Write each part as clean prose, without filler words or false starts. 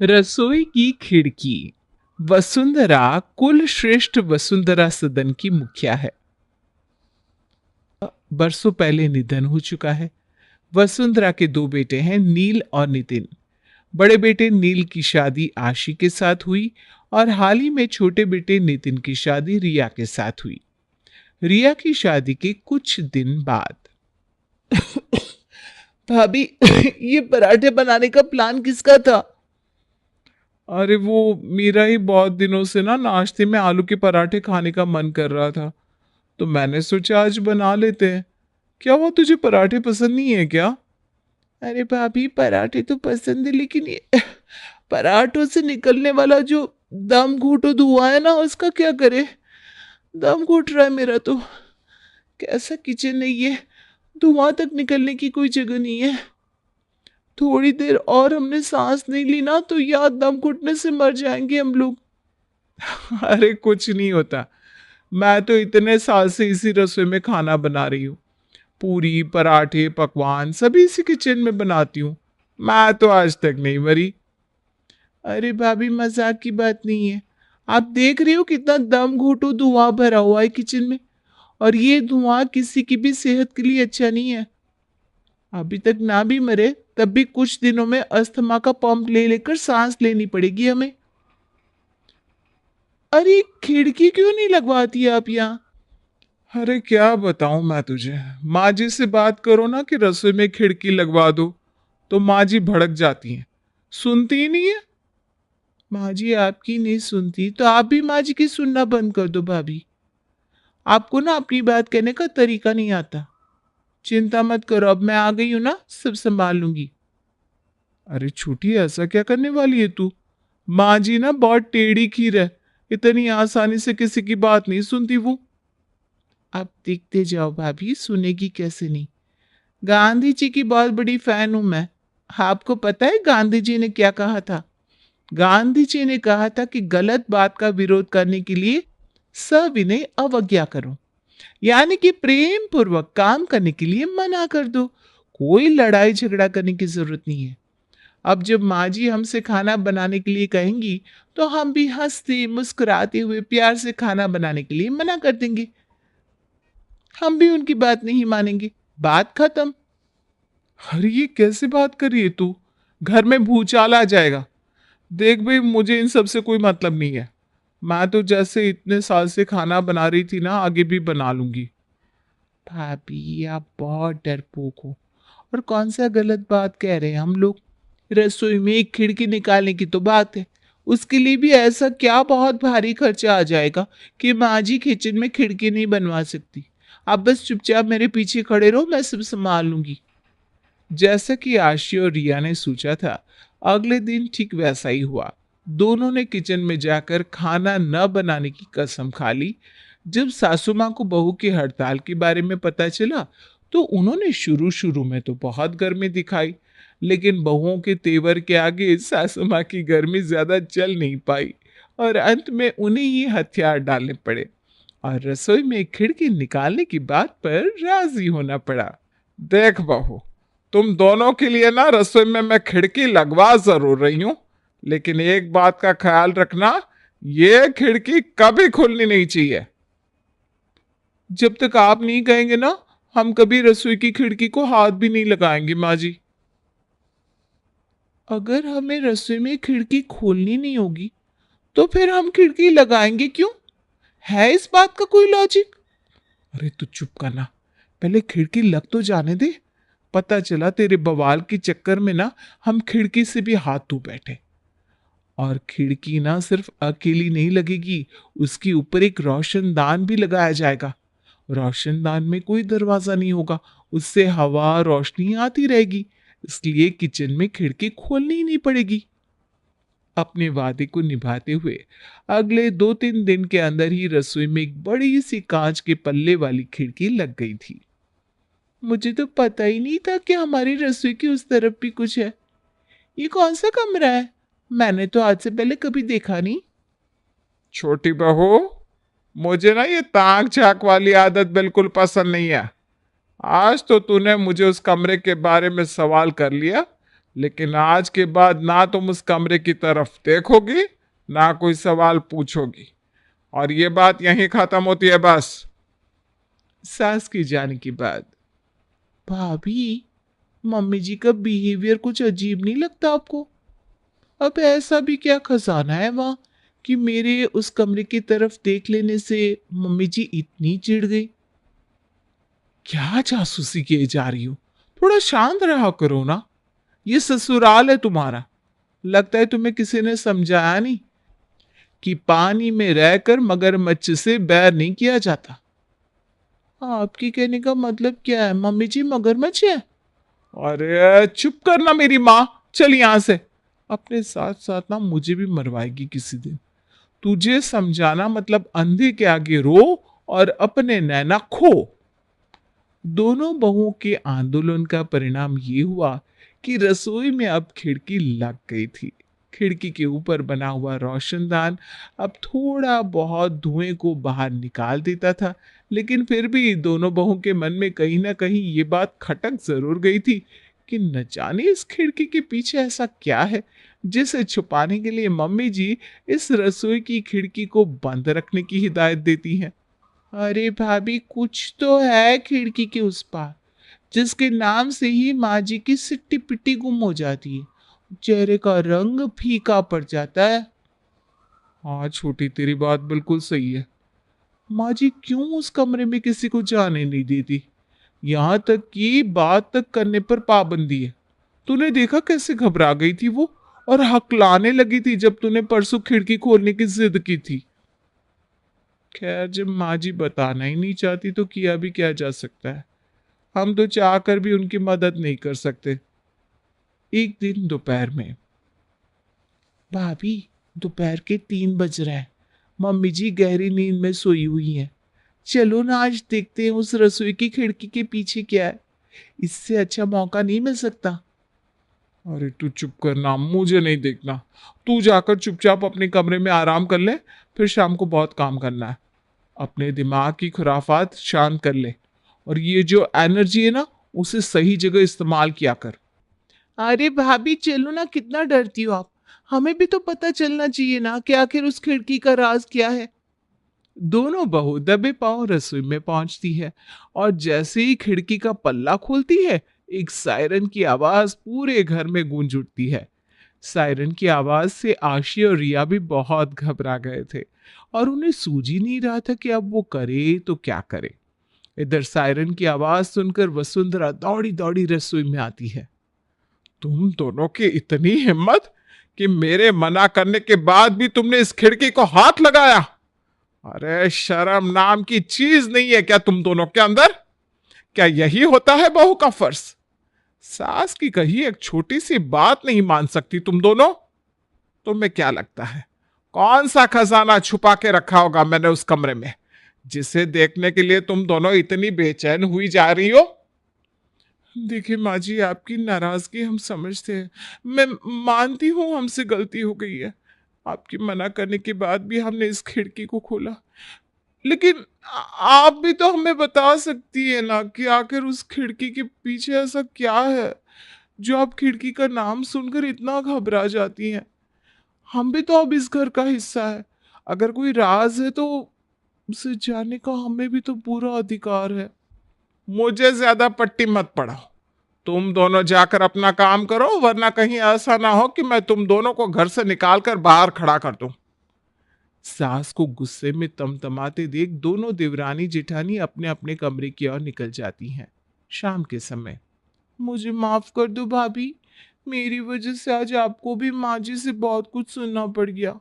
रसोई की खिड़की। वसुंधरा कुल श्रेष्ठ वसुंधरा सदन की मुखिया है। बरसों पहले निधन हो चुका है। वसुंधरा के दो बेटे हैं, नील और नितिन। बड़े बेटे नील की शादी आशी के साथ हुई और हाल ही में छोटे बेटे नितिन की शादी रिया के साथ हुई। रिया की शादी के कुछ दिन बाद भाभी ये पराठे बनाने का प्लान किसका था? अरे वो मेरा ही बहुत दिनों से ना नाश्ते में आलू के पराठे खाने का मन कर रहा था, तो मैंने सोचा आज बना लेते हैं। क्या वो तुझे पराठे पसंद नहीं है क्या? अरे भाभी पराठे तो पसंद है, लेकिन ये पराठों से निकलने वाला जो दम घूटो धुआं है ना, उसका क्या करे? दम घुट रहा है मेरा तो। कैसा किचन है ये, धुआं तक निकलने की कोई जगह नहीं है। थोड़ी देर और हमने सांस नहीं ली ना तो याद दम घुटने से मर जाएंगे हम लोग। अरे कुछ नहीं होता, मैं तो इतने साल से इसी रसोई में खाना बना रही हूँ। पूरी पराठे पकवान सभी इसी किचन में बनाती हूँ। मैं तो आज तक नहीं मरी। अरे भाभी मजाक की बात नहीं है। आप देख रही हो कितना दम घोटू धुआं भरा हुआ है किचन में, और ये धुआं किसी की भी सेहत के लिए अच्छा नहीं है। अभी तक ना भी मरे तब भी कुछ दिनों में अस्थमा का पंप ले लेकर सांस लेनी पड़ेगी हमें। अरे खिड़की क्यों नहीं लगवाती आप यहाँ? अरे क्या बताऊं मैं तुझे, माँ जी से बात करो ना कि रसोई में खिड़की लगवा दो, तो माँ जी भड़क जाती हैं, सुनती ही नहीं है। माँ जी आपकी नहीं सुनती तो आप भी माँ जी की सुनना बंद कर दो भाभी। आपको ना अपनी बात कहने का तरीका नहीं आता। चिंता मत करो, अब मैं आ गई हूं ना, सब संभाल लूंगी। अरे छूटी, ऐसा क्या करने वाली है तू? माँ जी ना बहुत टेढ़ी खीर है, इतनी आसानी से किसी की बात नहीं सुनती वो। आप देखते जाओ भाभी, सुनेगी कैसे नहीं। गांधी जी की बहुत बड़ी फैन हूं मैं। आपको पता है गांधी जी ने क्या कहा था? गांधी जी ने कहा था कि गलत बात का विरोध करने के लिए सविनय अवज्ञा करो, यानी कि प्रेम पूर्वक काम करने के लिए मना कर दो। कोई लड़ाई झगड़ा करने की जरूरत नहीं है। अब जब माँ जी हमसे खाना बनाने के लिए कहेंगी तो हम भी हंसते मुस्कुराते हुए प्यार से खाना बनाने के लिए मना कर देंगे। हम भी उनकी बात नहीं मानेंगे, बात खत्म। अरे ये कैसे बात कर रही है तू? घर में भूचाल आ जाएगा। देख भाई, मुझे इन सब से कोई मतलब नहीं है। मैं तो जैसे इतने साल से खाना बना रही थी ना, आगे भी बना लूंगी। भाभी आप बहुत डरपोक हो। और कौन सा गलत बात कह रहे हैं हम लोग? रसोई में एक खिड़की निकालने की तो बात है, उसके लिए भी ऐसा क्या बहुत भारी खर्चा आ जाएगा कि माँ जी किचन में खिड़की नहीं बनवा सकती। आप बस चुपचाप मेरे पीछे खड़े रहो, मैं सब संभाल लूंगी। जैसा कि आशी और रिया ने सोचा था, अगले दिन ठीक वैसा ही हुआ। दोनों ने किचन में जाकर खाना न बनाने की कसम खा ली। जब सासू माँ को बहू की हड़ताल के बारे में पता चला तो उन्होंने शुरू शुरू में तो बहुत गर्मी दिखाई, लेकिन बहुओं के तेवर के आगे सासू माँ की गर्मी ज्यादा चल नहीं पाई और अंत में उन्हें ही हथियार डालने पड़े और रसोई में खिड़की निकालने की बात पर राजी होना पड़ा। देख बहू, तुम दोनों के लिए ना रसोई में मैं खिड़की लगवा जरूर रही हूं, लेकिन एक बात का ख्याल रखना, ये खिड़की कभी खुलनी नहीं चाहिए। जब तक आप नहीं कहेंगे ना, हम कभी रसोई की खिड़की को हाथ भी नहीं लगाएंगे माँ जी। अगर हमें रसोई में खिड़की खोलनी नहीं होगी तो फिर हम खिड़की लगाएंगे क्यों? है इस बात का कोई लॉजिक? अरे तू चुप करना, पहले खिड़की लग तो जाने दे। पता चला तेरे बवाल के चक्कर में ना हम खिड़की से भी हाथ धो बैठे। और खिड़की ना सिर्फ अकेली नहीं लगेगी, उसके ऊपर एक रोशनदान भी लगाया जाएगा। रोशनदान में कोई दरवाजा नहीं होगा, उससे हवा रोशनी आती रहेगी, इसलिए किचन में खिड़की खोलनी ही नहीं पड़ेगी। अपने वादे को निभाते हुए अगले 2-3 दिन के अंदर ही रसोई में एक बड़ी सी कांच के पल्ले वाली खिड़की लग गई थी। मुझे तो पता ही नहीं था कि हमारी रसोई की उस तरफ भी कुछ है। ये कौन सा कमरा है? मैंने तो आज से पहले कभी देखा नहीं। छोटी बहू, मुझे ना ये ताक झांक वाली आदत बिल्कुल पसंद नहीं है। आज तो तूने मुझे उस कमरे के बारे में सवाल कर लिया, लेकिन आज के बाद ना तुम उस कमरे की तरफ देखोगी, ना कोई सवाल पूछोगी, और ये बात यहीं खत्म होती है बस। सास की जाने के बाद, भाभी, मम्मी जी का बिहेवियर कुछ अजीब नहीं लगता आपको? अब ऐसा भी क्या खजाना है वहां कि मेरे उस कमरे की तरफ देख लेने से मम्मी जी इतनी चिढ़ गई? क्या जासूसी किए जा रही हो? थोड़ा शांत रहा करो ना। ये ससुराल है तुम्हारा। लगता है तुम्हें किसी ने समझाया नहीं कि पानी में रहकर मगरमच्छ से बैर नहीं किया जाता। आपकी कहने का मतलब क्या है? मम्मी जी मगरमच्छ है? अरे चुप करना मेरी माँ, चल यहां से। अपने साथ साथ ना मुझे भी मरवाएगी किसी दिन। तुझे समझाना मतलब अंधे के आगे रो और अपने नैना खो। दोनों बहुओं के आंदोलन का परिणाम ये हुआ कि रसोई में अब खिड़की लग गई थी। खिड़की के ऊपर बना हुआ रोशनदान अब थोड़ा बहुत धुएं को बाहर निकाल देता था, लेकिन फिर भी दोनों बहुओं के मन में कहीं ना कहीं ये बात खटक जरूर गई थी कि न जाने इस खिड़की के पीछे ऐसा क्या है जिसे छुपाने के लिए मम्मी जी इस रसोई की खिड़की को बंद रखने की हिदायत देती हैं। अरे भाभी, कुछ तो है खिड़की के उस पार जिसके नाम से ही माँ जी की सिट्टी पिट्टी गुम हो जाती है, चेहरे का रंग फीका पड़ जाता है। हाँ छोटी, तेरी बात बिल्कुल सही है। माँ जी क्यों उस कमरे में किसी को जाने नहीं देती? यहाँ तक कि बात तक करने पर पाबंदी है। तूने देखा कैसे घबरा गई थी वो, और हकलाने लगी थी जब तूने परसों खिड़की खोलने की जिद की थी। खैर, जब माँ जी बताना ही नहीं चाहती तो किया भी क्या जा सकता है। हम तो चाह कर भी उनकी मदद नहीं कर सकते। एक दिन दोपहर में, भाभी, दोपहर के 3 बज रहे हैं। मम्मी जी गहरी नींद में सोई हुई हैं। चलो ना आज देखते हैं उस रसोई की खिड़की के पीछे क्या है। इससे अच्छा मौका नहीं मिल सकता। अरे तू चुप करना, मुझे नहीं देखना। तू जाकर चुपचाप अपने कमरे में आराम कर ले, फिर शाम को बहुत काम करना है। अपने दिमाग की खुराफात शांत कर ले, और ये जो एनर्जी है ना, उसे सही जगह इस्तेमाल किया कर। अरे भाभी चलो ना, कितना डरती हो आप? हमें भी तो पता चलना चाहिए ना कि आखिर उस खिड़की का राज क्या है। दोनों बहू दबे पांव रसोई में पहुंचती है, और जैसे ही खिड़की का पल्ला खोलती है, एक सायरन की आवाज पूरे घर में गूंज उठती है। सायरन की आवाज से आशी और रिया भी बहुत घबरा गए थे, और उन्हें सूझ ही नहीं रहा था कि अब वो करे तो क्या करे। इधर सायरन की आवाज सुनकर वसुंधरा दौड़ी दौड़ी रसोई में आती है। तुम दोनों की इतनी हिम्मत कि मेरे मना करने के बाद भी तुमने इस खिड़की को हाथ लगाया। अरे शर्म नाम की चीज नहीं है क्या तुम दोनों के अंदर? क्या यही होता है बहू का फर्ज? सास की कही एक छोटी सी बात नहीं मान सकती तुम दोनों? तुम्हें क्या लगता है कौन सा खजाना छुपा के रखा होगा मैंने उस कमरे में, जिसे देखने के लिए तुम दोनों इतनी बेचैन हुई जा रही हो? देखिए माँ जी, आपकी नाराजगी हम समझते हैं। मैं मानती हूँ हमसे गलती हो गई है। आपकी मना करने के बाद भी हमने इस खिड़की को खोला, लेकिन आप भी तो हमें बता सकती है ना कि आखिर उस खिड़की के पीछे ऐसा क्या है जो आप खिड़की का नाम सुनकर इतना घबरा जाती हैं। हम भी तो अब इस घर का हिस्सा है। अगर कोई राज है तो उसे जानने का हमें भी तो पूरा अधिकार है। मुझे ज्यादा पट्टी मत पड़ाओ। तुम दोनों जाकर अपना काम करो, वरना कहीं ऐसा ना हो कि मैं तुम दोनों को घर से निकाल कर बाहर खड़ा कर दूं। सास को गुस्से में तमतमाते देख दोनों देवरानी जेठानी अपने अपने कमरे की ओर निकल जाती हैं। शाम के समय, मुझे माफ कर दो भाभी, मेरी वजह से आज आपको भी माँ जी से बहुत कुछ सुनना पड़ गया।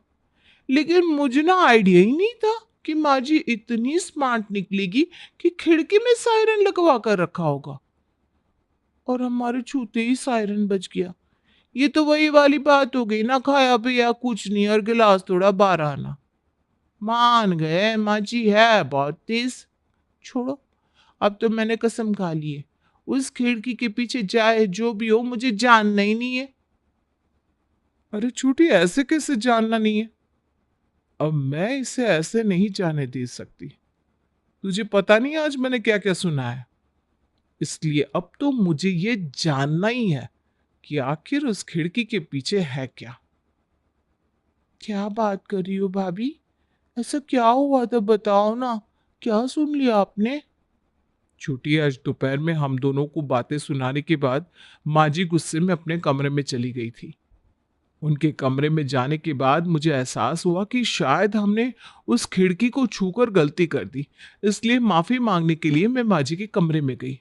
लेकिन मुझे ना आइडिया ही नहीं था कि माँ जी इतनी स्मार्ट निकलेगी कि खिड़की में सायरन लगवा कर रखा होगा, और हमारे छूते ही सायरन बज गया। ये तो वही वाली बात हो गई ना, खाया पिया कुछ नहीं और गिलास थोड़ा बारह आना। मान गए, माँ जी है बहुत तेज। छोड़ो, अब तो मैंने कसम खा ली है, उस खिड़की के पीछे जाए जो भी हो मुझे जानना ही नहीं है। अरे छूटी, ऐसे कैसे जानना नहीं है? अब मैं इसे ऐसे नहीं जाने दे सकती। तुझे पता नहीं आज मैंने क्या क्या सुना है, इसलिए अब तो मुझे ये जानना ही है। कि आखिर उस खिड़की के पीछे है क्या। क्या बात कर रही हो भाभी? ऐसा क्या हुआ था, बताओ ना। क्या सुन लिया आपने? छोटी, आज दोपहर में हम दोनों को बातें सुनाने के बाद माँ जी गुस्से में अपने कमरे में चली गई थी। उनके कमरे में जाने के बाद मुझे एहसास हुआ कि शायद हमने उस खिड़की को छूकर गलती कर दी। इसलिए माफी मांगने के लिए मैं माँ जी के कमरे में गई।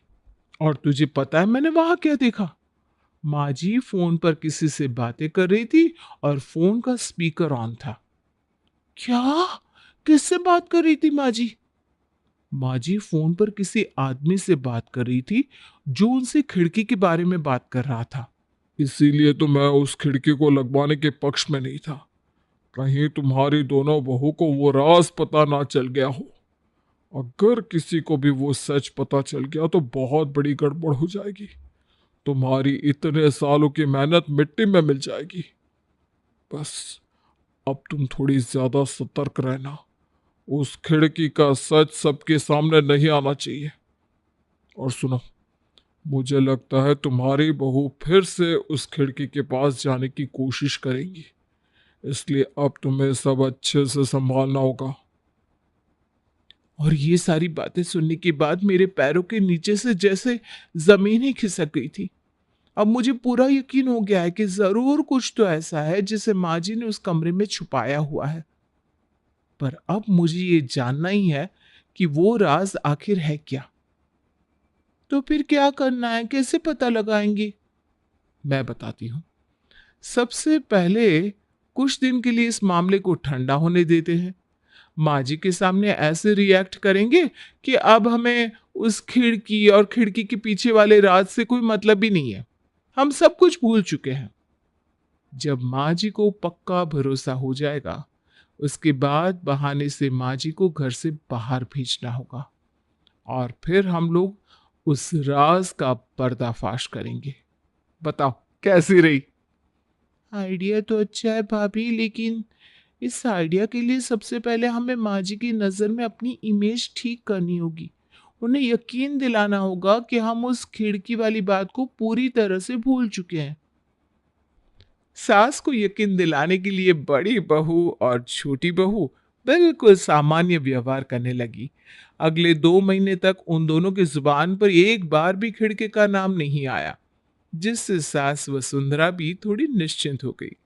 और तुझे पता है मैंने वहां क्या देखा? माँ जी फोन पर किसी से बातें कर रही थी और फोन का स्पीकर ऑन था। क्या? किससे बात कर रही थी माँ जी? माँ जी फोन पर किसी आदमी से बात कर रही थी जो उनसे खिड़की के बारे में बात कर रहा था। इसीलिए तो मैं उस खिड़की को लगवाने के पक्ष में नहीं था। कहीं तुम्हारी दोनों बहू को वो राज पता ना चल गया हो। अगर किसी को भी वो सच पता चल गया तो बहुत बड़ी गड़बड़ हो जाएगी। तुम्हारी इतने सालों की मेहनत मिट्टी में मिल जाएगी। बस अब तुम थोड़ी ज्यादा सतर्क रहना। उस खिड़की का सच सबके सामने नहीं आना चाहिए। और सुनो, मुझे लगता है तुम्हारी बहू फिर से उस खिड़की के पास जाने की कोशिश करेंगी। इसलिए अब तुम्हें सब अच्छे से संभालना होगा। और ये सारी बातें सुनने के बाद मेरे पैरों के नीचे से जैसे जमीन ही खिसक गई थी। अब मुझे पूरा यकीन हो गया है कि जरूर कुछ तो ऐसा है जिसे माँ जी ने उस कमरे में छुपाया हुआ है। पर अब मुझे ये जानना ही है कि वो राज आखिर है क्या। तो फिर क्या करना है, कैसे पता लगाएंगे? मैं बताती हूँ। सबसे पहले कुछ दिन के लिए इस मामले को ठंडा होने देते हैं। माँ जी के सामने ऐसे रिएक्ट करेंगे कि अब हमें उस खिड़की और खिड़की के पीछे वाले राज से कोई मतलब ही नहीं है। हम सब कुछ भूल चुके हैं। जब माँ जी को पक्का भरोसा हो जाएगा, उसके बाद बहाने से माँ जी को घर से बाहर भेजना होगा और फिर हम लोग उस राज का पर्दाफाश करेंगे। बताओ कैसी रही? आइडिया तो अच्छा है भाभी, लेकिन इस आइडिया के लिए सबसे पहले हमें माँ जी की नज़र में अपनी इमेज ठीक करनी होगी। उन्हें यकीन दिलाना होगा कि हम उस खिड़की वाली बात को पूरी तरह से भूल चुके हैं। सास को यकीन दिलाने के लिए बड़ी बहू और छोटी बहू बिल्कुल सामान्य व्यवहार करने लगी। अगले 2 महीने तक उन दोनों की जुबान पर एक बार भी खिड़की का नाम नहीं आया, जिससे सास वसुंधरा भी थोड़ी निश्चिंत हो गई।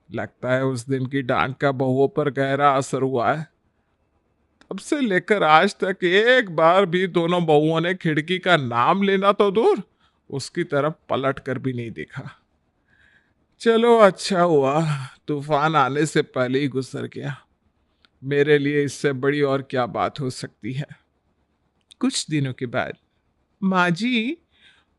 लगता है उस दिन की डांट का बहुओं पर गहरा असर हुआ है। तब से लेकर आज तक एक बार भी दोनों बहुओं ने खिड़की का नाम लेना तो दूर, उसकी तरफ पलट कर भी नहीं देखा। चलो अच्छा हुआ तूफान आने से पहले ही गुजर गया। मेरे लिए इससे बड़ी और क्या बात हो सकती है। कुछ दिनों के बाद माँ जी,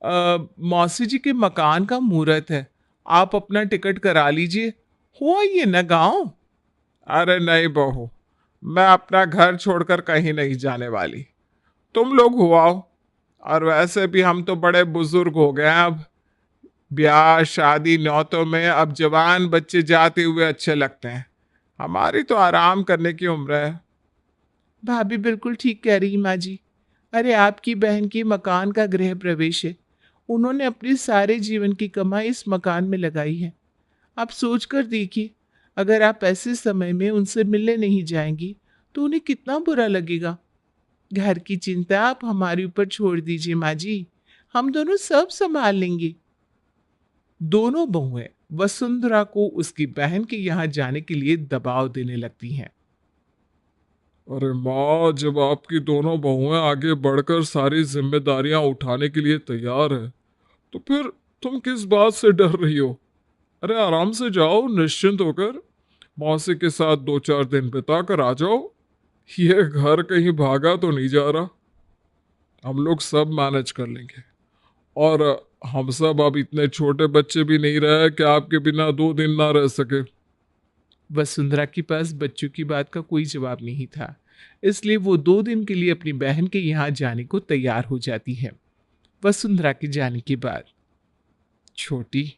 मौसी जी के मकान का मुहूर्त है, आप अपना टिकट करा लीजिए। हुआ ये न गाँव। अरे नहीं बहू, मैं अपना घर छोड़कर कहीं नहीं जाने वाली। तुम लोग हुआओ। और वैसे भी हम तो बड़े बुजुर्ग हो गए हैं अब। ब्याह शादी न्योतों में अब जवान बच्चे जाते हुए अच्छे लगते हैं। हमारी तो आराम करने की उम्र है। भाभी बिल्कुल ठीक कह रही माँ जी। अरे आपकी बहन की मकान का गृह प्रवेश है। उन्होंने अपने सारे जीवन की कमाई इस मकान में लगाई है। आप सोच कर देखिए, अगर आप ऐसे समय में उनसे मिलने नहीं जाएंगी तो उन्हें कितना बुरा लगेगा। घर की चिंता आप हमारे ऊपर छोड़ दीजिए माँ जी, हम दोनों सब संभाल लेंगे। दोनों बहुएं वसुंधरा को उसकी बहन के यहाँ जाने के लिए दबाव देने लगती हैं। अरे माँ, जब आपकी दोनों बहुएं आगे बढ़कर सारी जिम्मेदारियां उठाने के लिए तैयार है तो फिर तुम किस बात से डर रही हो? अरे आराम से जाओ निश्चिंत होकर। मौसी के साथ 2-4 दिन बिता कर आ जाओ। ये घर कहीं भागा तो नहीं जा रहा। हम लोग सब मैनेज कर लेंगे। और हम सब अब इतने छोटे बच्चे भी नहीं रहे कि आपके बिना 2 दिन ना रह सके। वसुंधरा के पास बच्चों की बात का कोई जवाब नहीं था, इसलिए वो 2 दिन के लिए अपनी बहन के यहाँ जाने को तैयार हो जाती है। वसुंधरा के जाने के बाद छोटी,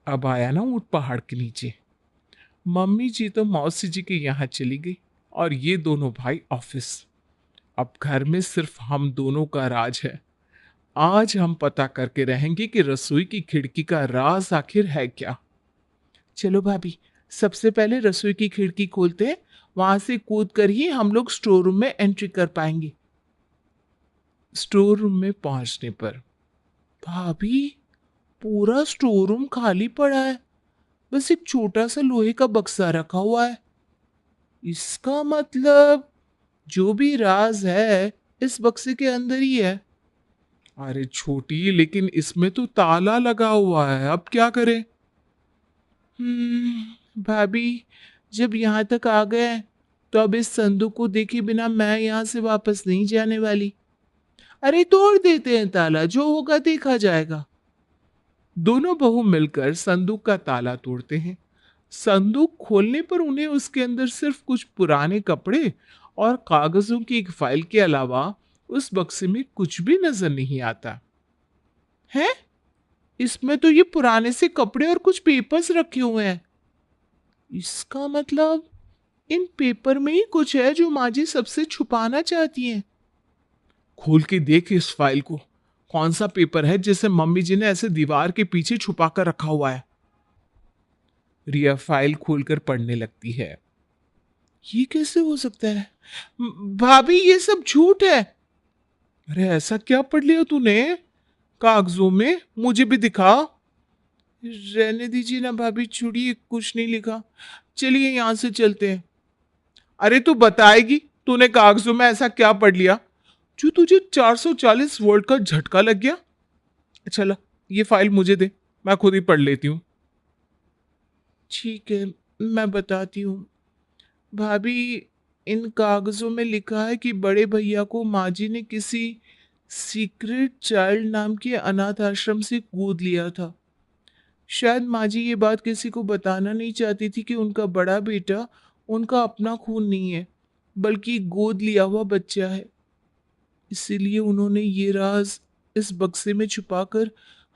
अब आया ना ऊंट पहाड़ के नीचे। मम्मी जी तो मौसी जी के यहाँ चली गई और ये दोनों भाई ऑफिस। अब घर में सिर्फ हम दोनों का राज है। आज हम पता करके रहेंगे कि रसोई की खिड़की का राज आखिर है क्या। चलो भाभी, सबसे पहले रसोई की खिड़की खोलते हैं। वहां से कूद कर ही हम लोग स्टोर रूम में एंट्री कर पाएंगे। स्टोर रूम में पहुंचने पर भाभी, पूरा स्टोर रूम खाली पड़ा है। बस एक छोटा सा लोहे का बक्सा रखा हुआ है। इसका मतलब जो भी राज है इस बक्से के अंदर ही है। अरे छोटी, लेकिन इसमें तो ताला लगा हुआ है, अब क्या करें। भाभी, जब यहाँ तक आ गए हैं, तो अब इस संदूक को देखे बिना मैं यहाँ से वापस नहीं जाने वाली। अरे तोड़ देते हैं ताला, जो होगा देखा जाएगा। दोनों बहू मिलकर संदूक का ताला तोड़ते हैं। संदूक खोलने पर उन्हें उसके अंदर सिर्फ कुछ पुराने कपड़े और कागजों की एक फाइल के अलावा उस बक्से में कुछ भी नजर नहीं आता है। इसमें तो ये पुराने से कपड़े और कुछ पेपर्स रखे हुए हैं। इसका मतलब इन पेपर में ही कुछ है जो माँ जी सबसे छुपाना चाहती हैं। खोल के देख इस फाइल को, कौन सा पेपर है जिसे मम्मी जी ने ऐसे दीवार के पीछे छुपा कर रखा हुआ है। रिया फाइल खोलकर पढ़ने लगती है। ये कैसे हो सकता है? भाभी, ये सब झूठ है। अरे ऐसा क्या पढ़ लिया तूने कागजों में? मुझे भी दिखा। रहने दीजिए ना भाभी, छोड़िए, कुछ नहीं लिखा। चलिए यहां से चलते हैं। अरे तू बताएगी तूने कागजों में ऐसा क्या पढ़ लिया जो तुझे 440 वोल्ट का झटका लग गया? चला, ये फाइल मुझे दे, मैं खुद ही पढ़ लेती हूँ। ठीक है, मैं बताती हूँ। भाभी, इन कागजों में लिखा है कि बड़े भैया को माँ जी ने किसी सीक्रेट चाइल्ड नाम के अनाथ आश्रम से गोद लिया था। शायद माँ जी ये बात किसी को बताना नहीं चाहती थी कि उनका बड़ा बेटा उनका अपना खून नहीं है, बल्कि गोद लिया हुआ बच्चा है। इसीलिए उन्होंने ये राज इस बक्से में छुपाकर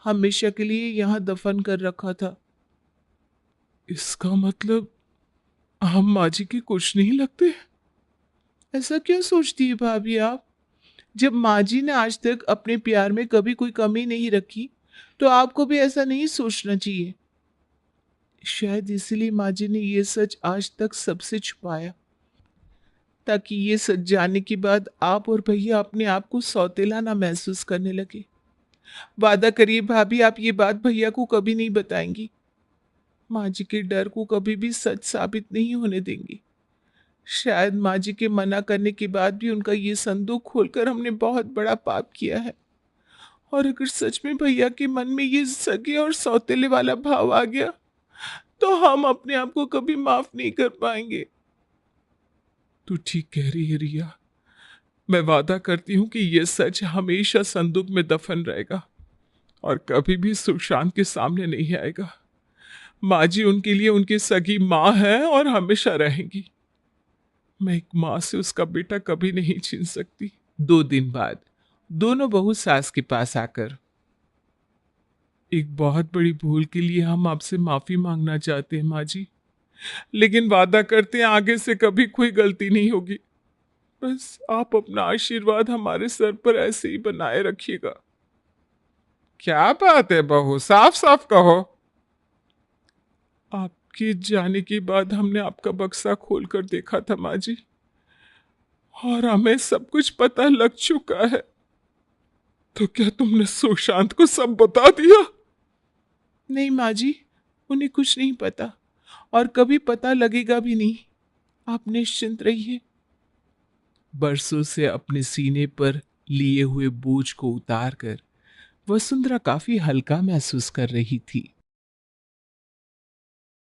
हमेशा के लिए यहाँ दफन कर रखा था। इसका मतलब हम माँ जी के कुछ नहीं लगते? ऐसा क्यों सोचती है भाभी आप? जब माँ जी ने आज तक अपने प्यार में कभी कोई कमी नहीं रखी, तो आपको भी ऐसा नहीं सोचना चाहिए। शायद इसीलिए माँ जी ने ये सच आज तक सबसे छुपाया, ताकि ये सच जानने के बाद आप और भैया अपने आप को सौतेला ना महसूस करने लगे। वादा करिए भाभी, आप ये बात भैया को कभी नहीं बताएंगी। माँ जी के डर को कभी भी सच साबित नहीं होने देंगी। शायद माँ जी के मना करने के बाद भी उनका ये संदूक खोलकर हमने बहुत बड़ा पाप किया है। और अगर सच में भैया के मन में ये सगे और सौतेले वाला भाव आ गया, तो हम अपने आप को कभी माफ नहीं कर पाएंगे। तू ठीक कह रही है रिया। मैं वादा करती हूँ कि यह सच हमेशा संदूक में दफन रहेगा और कभी भी सुशांत के सामने नहीं आएगा। माँ जी उनके लिए उनकी सगी माँ है और हमेशा रहेंगी। मैं एक माँ से उसका बेटा कभी नहीं छीन सकती। 2 दिन बाद दोनों बहू सास के पास आकर, एक बहुत बड़ी भूल के लिए हम आपसे माफी मांगना चाहते हैं माँ जी, लेकिन वादा करते हैं आगे से कभी कोई गलती नहीं होगी। बस आप अपना आशीर्वाद हमारे सर पर ऐसे ही बनाए रखिएगा। क्या बात है बहू, साफ साफ कहो। आपके जाने के बाद हमने आपका बक्सा खोलकर देखा था माँ जी, और हमें सब कुछ पता लग चुका है। तो क्या तुमने सुशांत को सब बता दिया? नहीं माँ जी, उन्हें कुछ नहीं पता और कभी पता लगेगा भी नहीं। आप निश्चिंत रहिए। बरसों से अपने सीने पर लिए हुए बोझ को उतारकर वसुंधरा काफी हल्का महसूस कर रही थी।